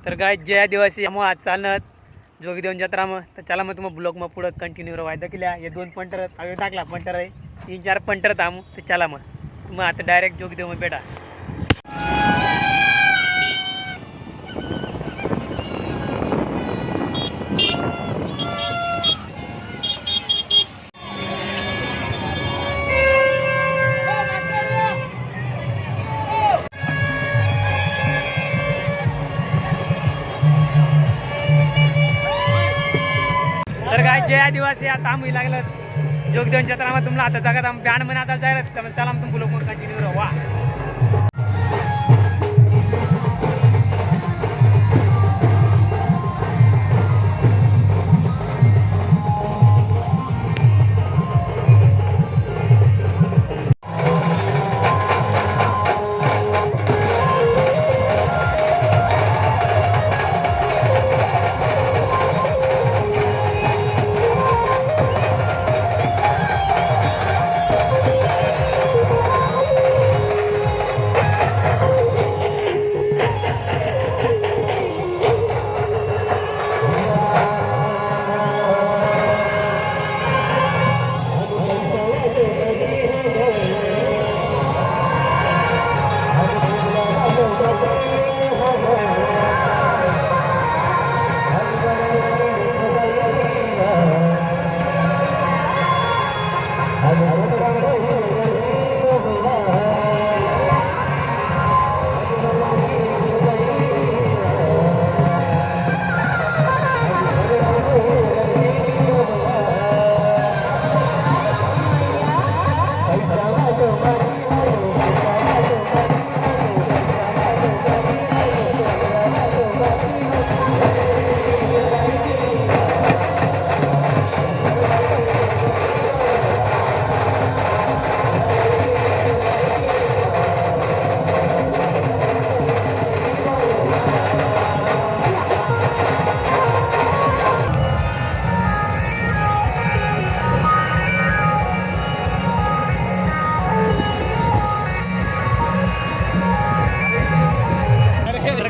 तर काय जय आदिवासी मग आज चालणार जोगी देऊन जत्रा मग तर चला मग तुम्हाला ब्लॉग मग पुढं कंटिन्यू वायदा केल्या हे 2 पंटर हवे टाकला पंटर आहे 3-4 पंटर थांबू तर चला मग आता डायरेक्ट जोगी देऊ मग बेटा. तर काय जय आदिवासी आता आम्ही लागलं जोगदेवन जत्रामध्ये तुम्हाला आता जगात आम्ही बँड मध्ये आता जायला चला मग तुम्ही लोक कंटिन्यू राहा. वा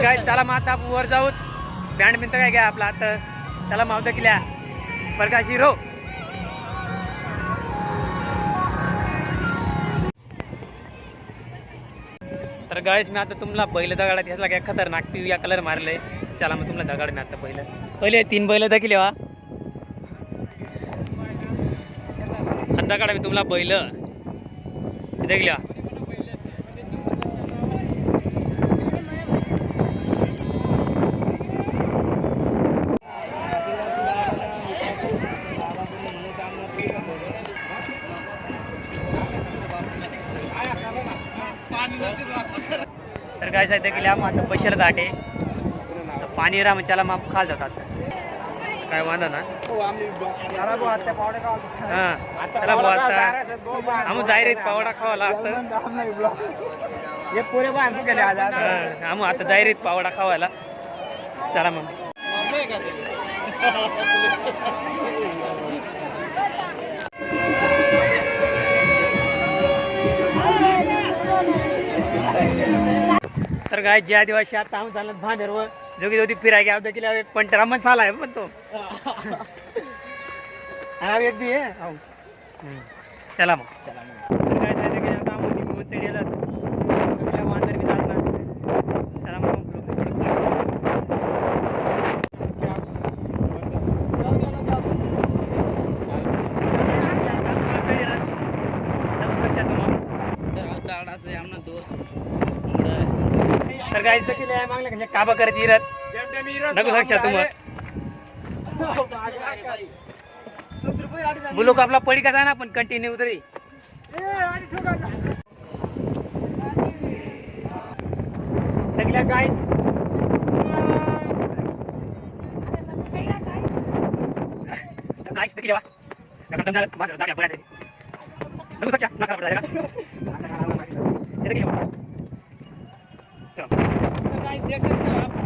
काय चला मग आता वर जाऊत बँड मिनतं काय घ्या आपला आता चला मावतं किल्या प्रकाश हिरो. तर गायस मी आता तुम्हाला बैल दगाडात घेतला काय खतरनाक पिवया कलर मारले. चला मग तुम्हाला दगाड मी आता पहिले 3 बैल दाखिले वा दगाड मी तुम्हाला बैल देखल्या. तर काय साहित्य केले आता पैशाला दाटे पाणी राम चला मग खाल जातात काय वांदा ना हां चला भाऊ आता आम्ही जाहिरीत पावडा खावा लागतं आम्ही आता जाहिरीत पावडा खावायला चला मग. तर काय जे आदिवासी आता आम्ही चालत भांडरवर जोगी जोगी फिराय घ्या केल्या पण रामन साला आहे पण तो अगदी चला मग काय सांगितलं की आता आम्ही चढ वांदर बी जात ना चला मग तर काय केले मागले म्हणजे काबा करत इरत नगू शकता तुम्ही बुलूक आपला पडी का ना पण कंटिन्यू तरी गाईस गाईस देखील देख सकते हो आप